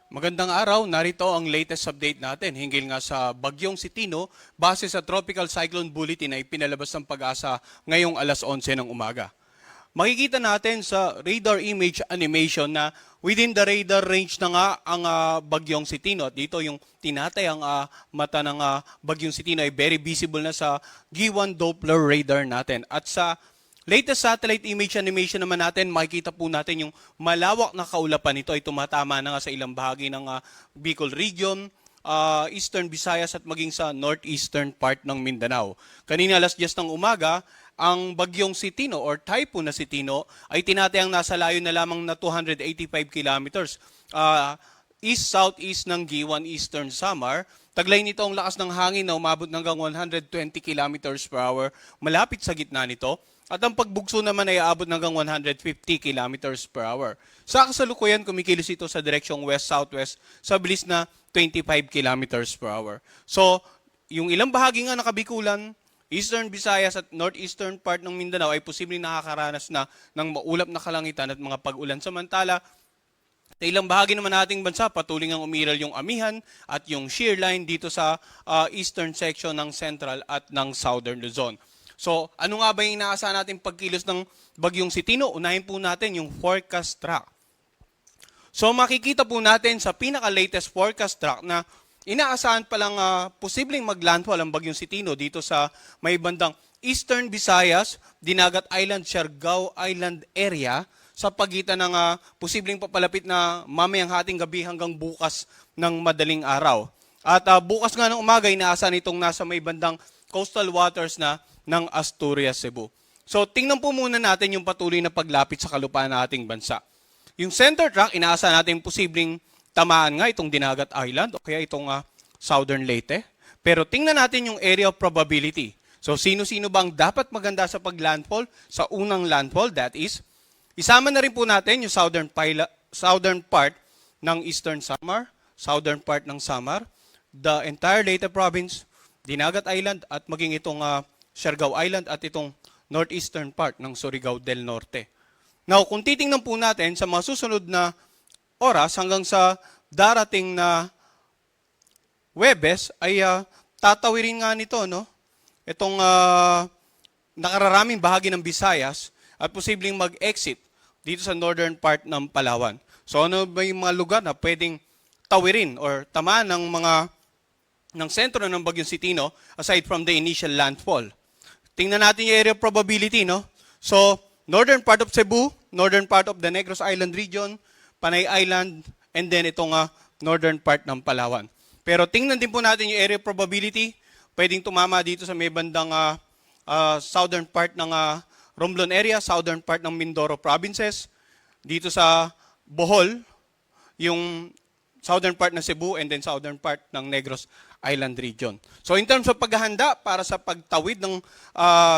Magandang araw, narito ang latest update natin hinggil nga sa bagyong si Tino base sa Tropical Cyclone Bulletin na ipinalabas ng Pag-asa ngayong alas 11 ng umaga. Makikita natin sa radar image animation na within the radar range na nga ang bagyong si Tino. At dito yung tinatayang mata ng bagyong si Tino ay very visible na sa G1 Doppler radar natin. At sa latest satellite image animation naman natin, makikita po natin yung malawak na kaulapan nito ay tumatama na nga sa ilang bahagi ng Bicol Region, Eastern Visayas at maging sa northeastern part ng Mindanao. Kanina alas 10 ng umaga, ang bagyong si Tino or typhoon na si Tino ay tinatayang nasa layo na lamang na 285 kilometers east-southeast ng G1 Eastern Samar. Taglay nito ang lakas ng hangin na umabot hanggang 120 kilometers per hour malapit sa gitna nito. At ang pagbugso naman ay aabot hanggang 150 kilometers per hour. Sa kasalukuyan, kumikilos ito sa direksyong west-southwest sa bilis na 25 kilometers per hour. So, yung ilang bahagi nga nakabikulan, Eastern Visayas at northeastern part ng Mindanao ay posibleng nakakaranas na ng maulap na kalangitan at mga pag-ulan. Samantala, sa ilang bahagi naman nating bansa, patuloy ngang umiral yung amihan at yung shear line dito sa eastern section ng Central at ng Southern Luzon. So, ano nga ba yung inaasahan natin pagkilos ng bagyong si Tino? Unahin po natin yung forecast track. So, makikita po natin sa pinaka-latest forecast track na inaasahan palang posibleng maglandfall ang bagyong si Tino dito sa may bandang Eastern Visayas, Dinagat Island, Siargao Island area sa pagitan ng posibleng papalapit na mamayang hating gabi hanggang bukas ng madaling araw. At bukas nga ng umaga, inaasahan itong nasa may bandang coastal waters na ng Asturias, Cebu. So tingnan po muna natin yung patuloy na paglapit sa kalupaan ng ating bansa. Yung center track, inaasahan natin posibleng tamaan nga itong Dinagat Island o kaya itong Southern Leyte. Pero tingnan natin yung area of probability. So sino-sino bang dapat maganda sa paglandfall? Sa unang landfall, that is, isama na rin po natin yung southern part ng Eastern Samar, southern part ng Samar, the entire Leyte province, Dinagat Island at maging itong Siargao Island at itong northeastern part ng Surigao del Norte. Now, kung titingnan po natin sa mga susunod na oras hanggang sa darating na Huwebes ay tatawirin nga nito, no? Itong nakararaming bahagi ng Visayas at posibleng mag-exit dito sa northern part ng Palawan. So ano ba yung mga lugar na pwedeng tawirin or tamaan ng sentro ng bagyong si Tino aside from the initial landfall? Tingnan natin yung area of probability, no? So, northern part of Cebu, northern part of the Negros Island region, Panay Island, and then itong northern part ng Palawan. Pero tingnan din po natin yung area of probability. Pwedeng tumama dito sa may bandang southern part ng Romblon area, southern part ng Mindoro provinces, dito sa Bohol, yung southern part ng Cebu, and then southern part ng Negros Island region. So in terms of paghahanda para sa pagtawid ng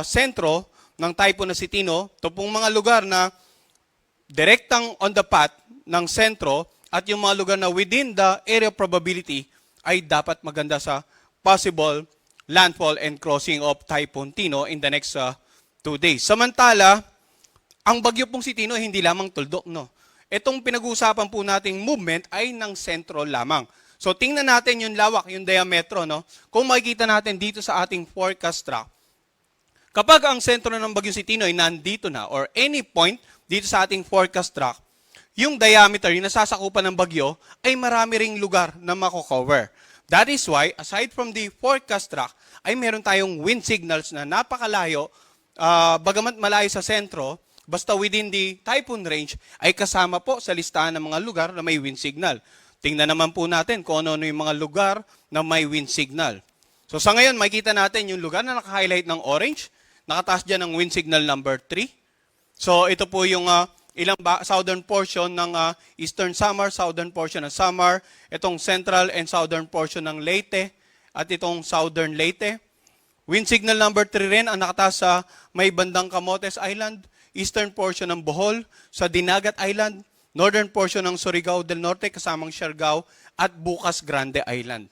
sentro ng typhoon na si Tino, ito pong mga lugar na direktang on the path ng sentro at yung mga lugar na within the area of probability ay dapat maganda sa possible landfall and crossing of Typhoon Tino in the next 2 days. Samantala, ang bagyo pong si Tino hindi lamang tuldok, no? Itong pinag-uusapan po nating movement ay ng sentro lamang. So tingnan natin yung lawak, yung diametro, no? Kung makikita natin dito sa ating forecast track, kapag ang sentro ng bagyong si Tino ay nandito na or any point dito sa ating forecast track, yung diameter, yung nasasakupan ng bagyo, ay marami ring lugar na mako-cover. That is why, aside from the forecast track, ay meron tayong wind signals na napakalayo, bagamat malayo sa sentro, basta within the typhoon range, ay kasama po sa listahan ng mga lugar na may wind signal. Tingnan naman po natin kung ano yung mga lugar na may wind signal. So sa ngayon, makikita natin yung lugar na naka-highlight ng orange, nakataas dyan ng wind signal number 3. So ito po yung ilang southern portion ng Eastern Samar, southern portion ng Samar, itong central and southern portion ng Leyte, at itong southern Leyte. Wind signal number 3 rin ang nakataas sa may bandang Camotes Island, eastern portion ng Bohol, sa Dinagat Island, northern portion ng Surigao del Norte kasamang Siargao, at Bukas Grande Island.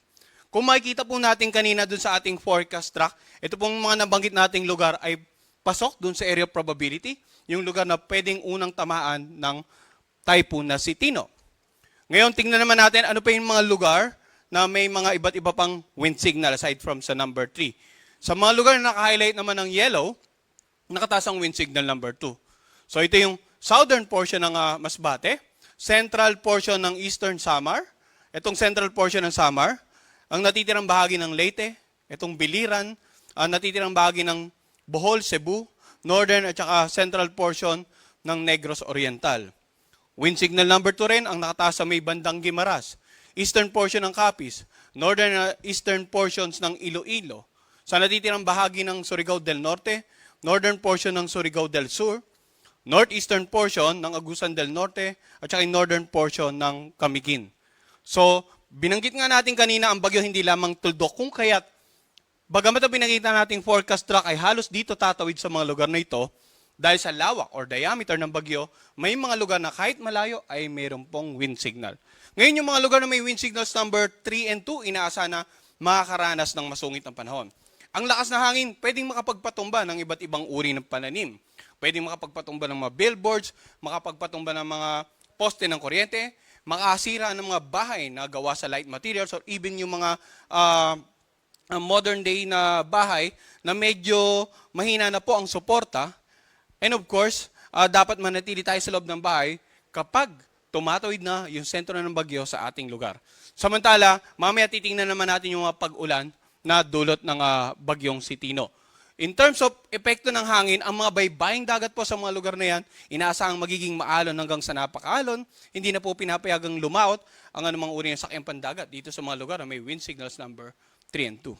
Kung makikita po natin kanina dun sa ating forecast track, ito pong mga nabanggit nating lugar ay pasok dun sa area of probability, yung lugar na pwedeng unang tamaan ng typhoon na si Tino. Ngayon, tingnan naman natin ano pa yung mga lugar na may mga iba't iba pang wind signal aside from sa number 3. Sa mga lugar na naka-highlight naman ng yellow, nakataas ang wind signal number 2. So ito yung southern portion ng Masbate, central portion ng eastern Samar, itong central portion ng Samar, ang natitirang bahagi ng Leyte, itong Biliran, ang natitirang bahagi ng Bohol, Cebu, northern at saka central portion ng Negros Oriental. Wind signal number 2 rin ang nakataas sa may bandang Guimaras, eastern portion ng Capiz, northern eastern portions ng Iloilo, sa natitirang bahagi ng Surigao del Norte, northern portion ng Surigao del Sur, northeastern portion ng Agusan del Norte, at saka northern portion ng Camiguin. So, binanggit nga natin kanina ang bagyo hindi lamang tuldok, kung kaya't bagamat ang pinakita nating forecast track ay halos dito tatawid sa mga lugar na ito, dahil sa lawak or diameter ng bagyo, may mga lugar na kahit malayo ay mayroon pong wind signal. Ngayon yung mga lugar na may wind signals number 3 and 2, inaasahan na makakaranas ng masungit na panahon. Ang lakas na hangin, pwedeng makapagpatumba ng iba't ibang uri ng pananim. Pwedeng makapagpatumba ng mga billboards, makapagpatumba ng mga poste ng kuryente, makasira ng mga bahay na gawa sa light materials, or even yung mga modern day na bahay na medyo mahina na po ang suporta. And of course, dapat manatili tayo sa loob ng bahay kapag tumatawid na yung sentro ng bagyo sa ating lugar. Samantala, mamaya titingnan naman natin yung mga pag-ulan na dulot ng bagyong si Tino. In terms of epekto ng hangin, ang mga baybaying dagat po sa mga lugar na yan, inaasahang magiging maalon hanggang sa napakaalon. Hindi na po pinapayagang lumaot ang anumang uri ng sakyang pandagat dito sa mga lugar na may wind signals number 3 and 2.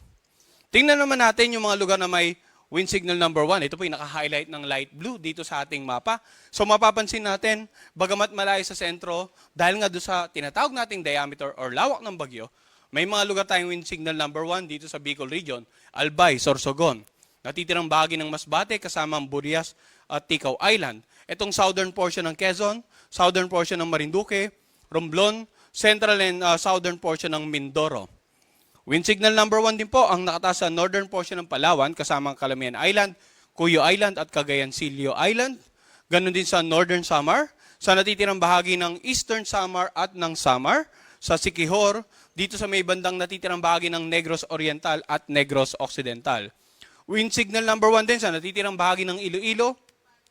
Tingnan naman natin yung mga lugar na may wind signal number 1, ito po yung naka-highlight ng light blue dito sa ating mapa. So mapapansin natin, bagamat malayo sa sentro, dahil nga doon sa tinatawag nating diameter or lawak ng bagyo, may mga lugar tayong wind signal number 1 dito sa Bicol Region, Albay, Sorsogon. Natitirang bahagi ng Masbate kasama ang Burias at Ticao Island. Itong southern portion ng Quezon, southern portion ng Marinduque, Romblon, central and southern portion ng Mindoro. Wind signal number 1 din po ang nakataas sa northern portion ng Palawan kasama ang Calamian Island, Cuyo Island at Cagayancillo Island. Ganon din sa northern Samar, sa natitirang bahagi ng eastern Samar at ng Samar, sa Siquijor, dito sa may bandang natitirang bahagi ng Negros Oriental at Negros Occidental. Wind signal number 1 din sa natitirang bahagi ng Iloilo,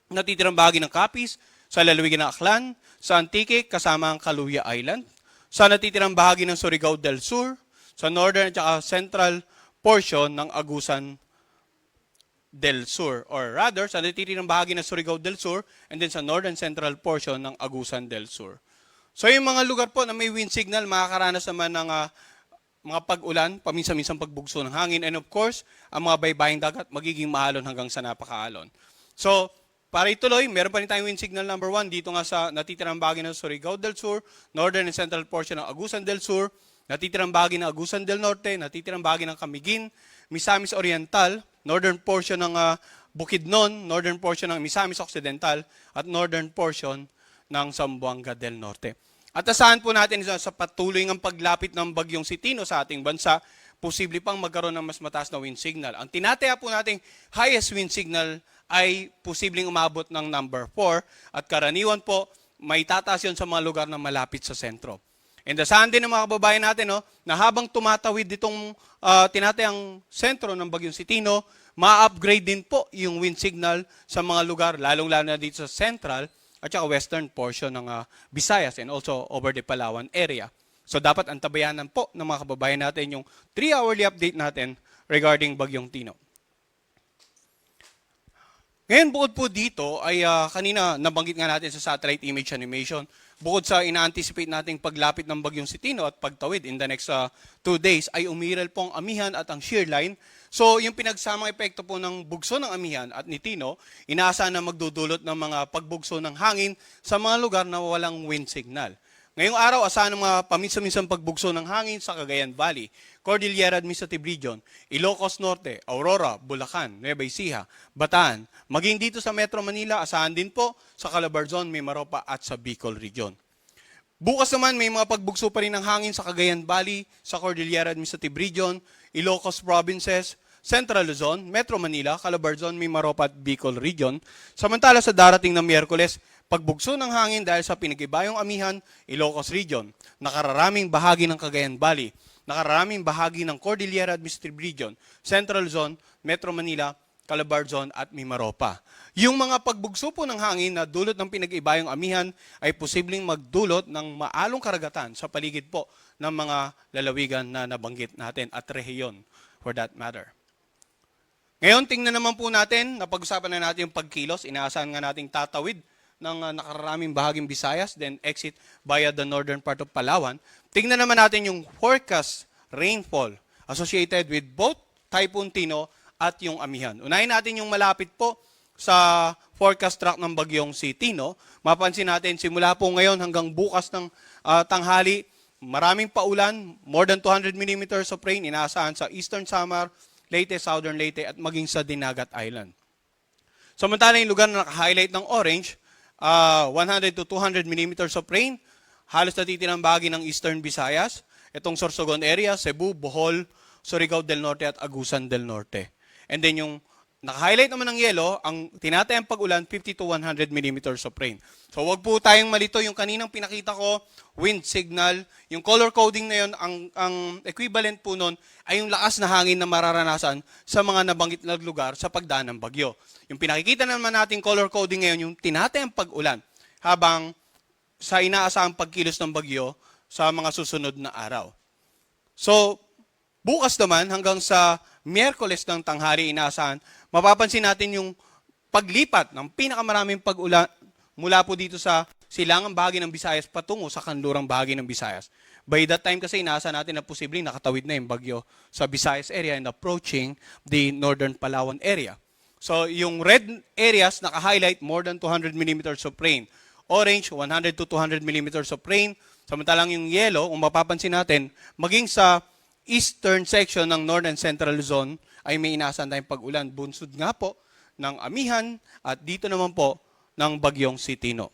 natitirang bahagi ng Capiz, sa lalawigan ng Aklan, sa Antique kasama ang Caluya Island, sa natitirang bahagi ng Surigao del Sur, sa northern at central portion ng Agusan del Sur, or rather, sa natitirang bahagi ng Surigao del Sur, and then sa northern central portion ng Agusan del Sur. So yung mga lugar po na may wind signal, makakaranas naman ng mga pag-ulan, paminsan-minsang pagbugso ng hangin, and of course, ang mga baybaying dagat magiging maalon hanggang sa napakaalon. So, para ituloy, meron pa rin tayong wind signal number 1 dito nga sa natitirang bahagi ng Surigao del Sur, northern and central portion ng Agusan del Sur, natitirang bahagi ng Agusan del Norte, natitirang bahagi ng Camiguin, Misamis Oriental, northern portion ng Bukidnon, northern portion ng Misamis Occidental, at northern portion ng Zamboanga del Norte. At asahan po natin sa patuloy ng paglapit ng bagyong si Tino sa ating bansa, posible pang magkaroon ng mas mataas na wind signal. Ang tinataya po nating highest wind signal ay posibleng umabot ng number 4, at karaniwan po may tataas yun sa mga lugar na malapit sa sentro. And asahan din ng mga kababayan natin na habang tumatawid ditong tinatayang sentro ng bagyong si Tino, ma-upgrade din po yung wind signal sa mga lugar, lalong-lalo na dito sa central at saka western portion ng Visayas and also over the Palawan area. So dapat antabayanan po ng mga kababayan natin yung 3-hourly update natin regarding bagyong Tino. Ngayon, bukod po dito, ay kanina nabanggit nga natin sa satellite image animation, bukod sa ina-anticipate nating paglapit ng bagyong si Tino at pagtawid in the next 2 days, ay umiral po ang amihan at ang shear line. So, yung pinagsamang epekto po ng bugso ng amihan at ni Tino, inaasahan na magdudulot ng mga pagbugso ng hangin sa mga lugar na walang wind signal. Ngayong araw, asahan ng mga paminsan-minsang pagbugso ng hangin sa Cagayan Valley, Cordillera Administrative Region, Ilocos Norte, Aurora, Bulacan, Nueva Ecija, Bataan. Maging dito sa Metro Manila, asahan din po sa Calabarzon, Mimaropa at sa Bicol Region. Bukas naman, may mga pagbugso pa rin ng hangin sa Cagayan Valley, sa Cordillera Administrative Region, Ilocos Provinces, Central Luzon, Metro Manila, Calabarzon, Mimaropa at Bicol Region. Samantala sa darating na Miyerkules, Pagbugso ng hangin dahil sa pinag-ibayong amihan, Ilocos Region, nakararaming bahagi ng Cagayan Valley, nakararaming bahagi ng Cordillera Administrative Region, Central Zone, Metro Manila, Calabar Zone at Mimaropa. Yung mga pagbugso po ng hangin na dulot ng pinag-ibayong amihan ay posibleng magdulot ng maalong karagatan sa paligid po ng mga lalawigan na nabanggit natin at rehiyon for that matter. Ngayon, tingnan naman po natin, napag-usapan na natin yung pagkilos, inaasahan nga nating tatawid ng nakararaming bahaging Visayas, then exit via the northern part of Palawan. Tingnan naman natin yung forecast rainfall associated with both Typhoon Tino at yung amihan. Unahin natin yung malapit po sa forecast track ng bagyong si Tino. Mapansin natin, simula po ngayon hanggang bukas ng tanghali, maraming paulan, more than 200 millimeters of rain, inaasahan sa Eastern Samar, Leyte, Southern Leyte, at maging sa Dinagat Island. Samantala yung lugar na naka-highlight ng orange, 100 to 200 millimeters of rain, halos natitirang bahagi ng Eastern Visayas, itong Sorsogon area, Cebu, Bohol, Surigao del Norte at Agusan del Norte. And then yung naka-highlight naman ng yellow, ang tinatayang pag-ulan, 50 to 100 millimeters of rain. So wag po tayong malito, yung kaninang pinakita ko, wind signal, yung color coding na yun, ang equivalent po nun ay yung lakas na hangin na mararanasan sa mga nabanggit na lugar sa pagdaan ng bagyo. Yung pinakikita naman natin color coding ngayon, yung tinatayang pag-ulan, habang sa inaasahang pagkilos ng bagyo sa mga susunod na araw. So, bukas naman hanggang sa Miyerkules ng tanghali inaasahan, mapapansin natin yung paglipat ng pinakamaraming pag-ulan mula po dito sa silangang bahagi ng Visayas patungo sa kanlurang bahagi ng Visayas. By that time kasi inaasahan natin na posibleng nakatawid na yung bagyo sa Visayas area and approaching the northern Palawan area. So yung red areas naka-highlight more than 200 millimeters of rain. Orange, 100 to 200 millimeters of rain. Samantalang yung yellow, kung mapapansin natin, maging sa eastern section ng North and Central Zone ay may inaasahan tayong pag-ulan. Bunsod nga po ng amihan at dito naman po ng bagyong si Tino.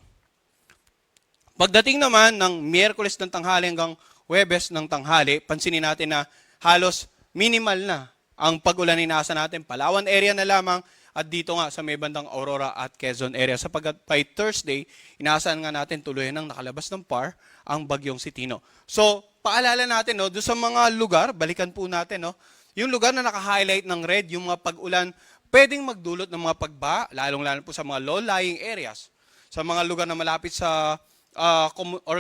Pagdating naman ng Miyerkules ng tanghali hanggang Huwebes ng tanghali, pansinin natin na halos minimal na ang pag-ulan inaasahan natin. Palawan area na lamang at dito nga sa may bandang Aurora at Quezon area. Sapagkat by Thursday, inaasahan nga natin tuluyan ng nakalabas ng PAR ang bagyong si Tino. So, paalala natin, no, doon sa mga lugar, balikan po natin, no, yung lugar na naka-highlight ng red, yung mga pag-ulan, pwedeng magdulot ng mga pagbaha, lalong-lalo po sa mga low-lying areas, sa mga lugar na malapit sa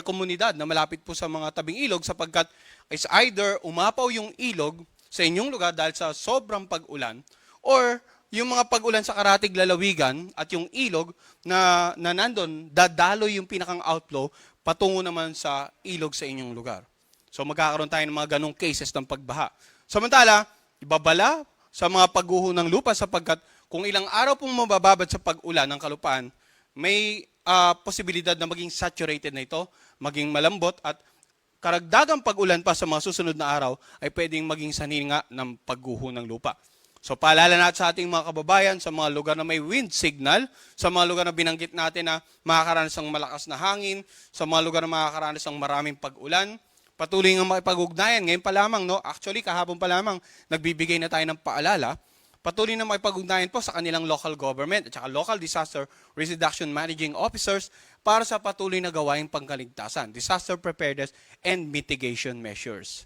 komunidad na malapit po sa mga tabing ilog sapagkat is either umapaw yung ilog sa inyong lugar dahil sa sobrang pag-ulan or yung mga pag-ulan sa karatig lalawigan at yung ilog na nandun, dadalo yung pinakang outflow patungo naman sa ilog sa inyong lugar. So magkakaroon tayo ng mga ganong cases ng pagbaha. Samantala, ibabala sa mga pagguho ng lupa sapagkat kung ilang araw pong mabababad sa pag-ulan ng kalupaan, may posibilidad na maging saturated na ito, maging malambot at karagdagang pag-ulan pa sa mga susunod na araw ay pwedeng maging saninga ng pagguho ng lupa. So paalala natin sa ating mga kababayan sa mga lugar na may wind signal, sa mga lugar na binanggit natin na makakaranas ng malakas na hangin, sa mga lugar na makakaranas ng maraming pag-ulan, patuloy nga makipag-ugnayan. Ngayon pa lamang, no? Actually kahapon pa lamang, nagbibigay na tayo ng paalala. Patuloy na makipag-ugnayan po sa kanilang local government at saka local disaster risk reduction managing officers para sa patuloy na gawaing pangkaligtasan, disaster preparedness and mitigation measures.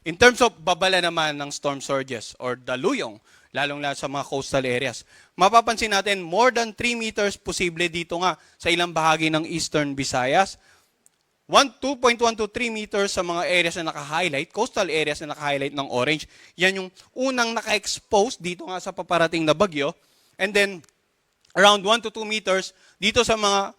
In terms of babala naman ng storm surges or daluyong, lalong-lalo sa mga coastal areas, mapapansin natin more than 3 meters posible dito nga sa ilang bahagi ng Eastern Visayas. 2.1 to 3 meters sa mga areas na naka-highlight, coastal areas na naka-highlight ng orange. Yan yung unang naka-expose dito nga sa paparating na bagyo. And then, around 1 to 2 meters dito sa mga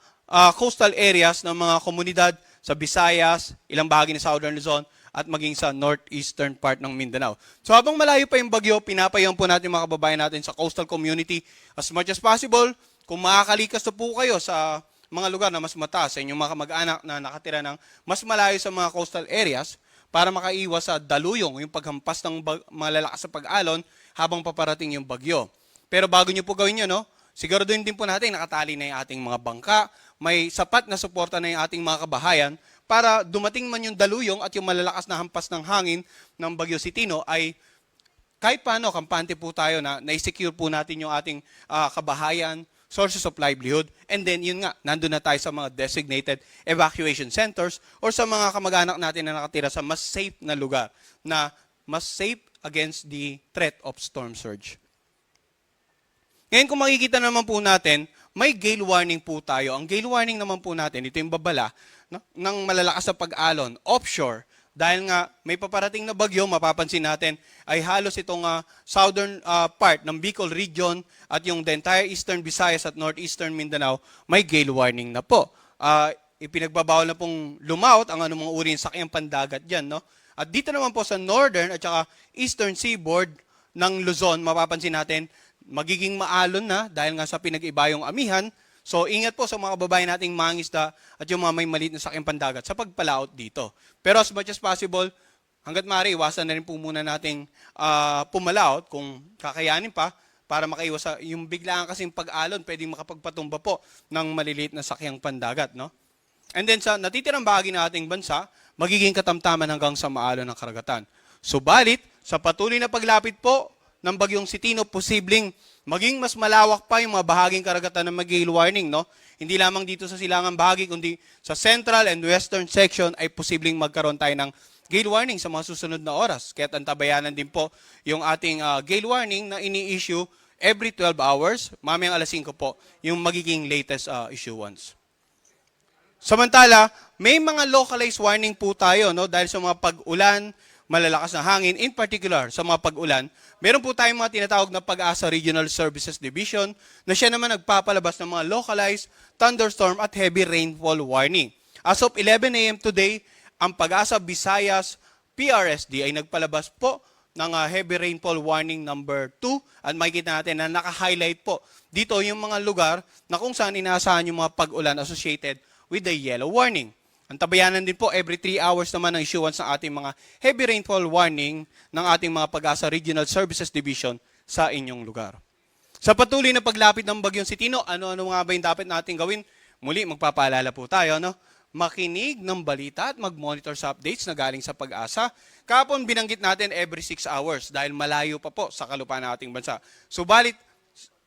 coastal areas ng mga komunidad sa Visayas, ilang bahagi ng Southern Luzon, at maging sa northeastern part ng Mindanao. So habang malayo pa yung bagyo, pinapayaw po natin mga kababayan natin sa coastal community as much as possible. Kung makakalikas na po kayo sa mga lugar na mas mataas, sa inyong mga kamag-anak na nakatira ng mas malayo sa mga coastal areas, para makaiwas sa daluyong, yung paghampas ng malalakas sa pag-alon habang paparating yung bagyo. Pero bago nyo po gawin yun, no, siguraduhin din po natin nakatali na yung ating mga bangka, may sapat na suporta na yung ating mga kabahayan para dumating man yung daluyong at yung malalakas na hampas ng hangin ng Bagyo si Tino ay kahit paano, kampante po tayo na na-secure po natin yung ating kabahayan sources of livelihood. And then, yun nga, nandun na tayo sa mga designated evacuation centers or sa mga kamag-anak natin na nakatira sa mas safe na lugar na mas safe against the threat of storm surge. Ngayon, kung makikita naman po natin, may gale warning po tayo. Ang gale warning naman po natin, ito yung babala ng malalakas na pag-alon offshore. Dahil nga may paparating na bagyo, mapapansin natin, ay halos itong southern part ng Bicol region at yung the entire eastern Visayas at northeastern Mindanao, may gale warning na po. Ipinagbabawal na pong lumaut ang anumang uri ng sakyang pandagat dyan. No? At dito naman po sa northern at saka eastern seaboard ng Luzon, mapapansin natin, magiging maalon na dahil nga sa pinag-ibayong amihan. So, ingat po sa mga kababayan nating mangisda at yung mga may maliit na sakyang pandagat sa pagpalaot dito. Pero as much as possible, hanggat maaari, iwasan na rin po muna nating pumalaot kung kakayanin pa para makaiwas yung biglaan kasing pag-alon, pwedeng makapagpatumba po ng maliliit na sakyang pandagat. No? And then sa natitirang bahagi ng ating bansa, magiging katamtaman hanggang sa maalon ng karagatan. Subalit, sa patuloy na paglapit po ng bagyong Sitino, posibleng maging mas malawak pa yung mga bahaging karagatan ng gale warning. No? Hindi lamang dito sa silangang bahagi, kundi sa central and western section ay posibleng magkaroon tayo ng gale warning sa mga susunod na oras. Kaya antabayanan din po yung ating gale warning na ini-issue every 12 hours. Mamayang alas 5 po yung magiging latest issuance. Samantala, may mga localized warning po tayo no? Dahil sa mga pag-ulan, malalakas na hangin, in particular sa mga pag-ulan, meron po tayong mga tinatawag na Pag-asa Regional Services Division na siya naman nagpapalabas ng mga localized thunderstorm at heavy rainfall warning. As of 11 a.m. today, ang Pag-asa Visayas PRSD ay nagpalabas po ng heavy rainfall warning number 2 at makikita natin na naka-highlight po dito yung mga lugar na kung saan inaasahan yung mga pag-ulan associated with the yellow warning. Antabayanan din po every 3 hours naman ang issuance ng ating mga heavy rainfall warning ng ating mga Pag-asa Regional Services Division sa inyong lugar. Sa patuloy na paglapit ng bagyong Sitino, ano-ano nga ba yung dapat natin gawin? Muli, magpapaalala po tayo, no? Makinig ng balita at mag-monitor sa updates na galing sa Pag-asa. Kahapon binanggit natin every 6 hours dahil malayo pa po sa kalupaan ng ating bansa. Subalit,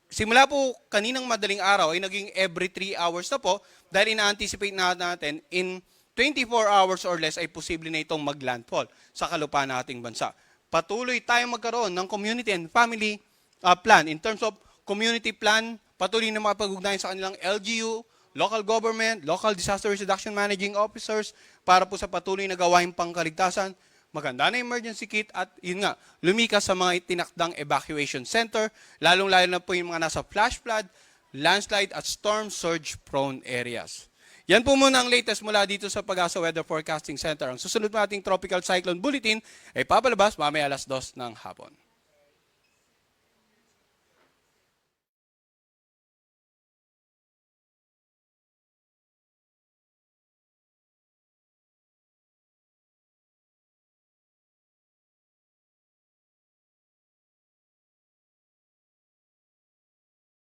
simula po kaninang madaling araw ay naging every 3 hours na po dahil ina-anticipate natin in 24 hours or less ay posible na itong mag-landfall sa kalupaan ng ating bansa. Patuloy tayong magkaroon ng community and family plan. In terms of community plan, patuloy na makapag-ugnayan sa kanilang LGU, local government, local disaster risk reduction managing officers para po sa patuloy na gawain pangkaligtasan, maganda na emergency kit at yun nga, lumikas sa mga itinakdang evacuation center, lalong-lalo na po yung mga nasa flash flood, landslide at storm surge prone areas. Yan po muna ang latest mula dito sa Pag-asa Weather Forecasting Center. Ang susunod nating Tropical Cyclone Bulletin ay papalabas mamaya alas 2 ng hapon.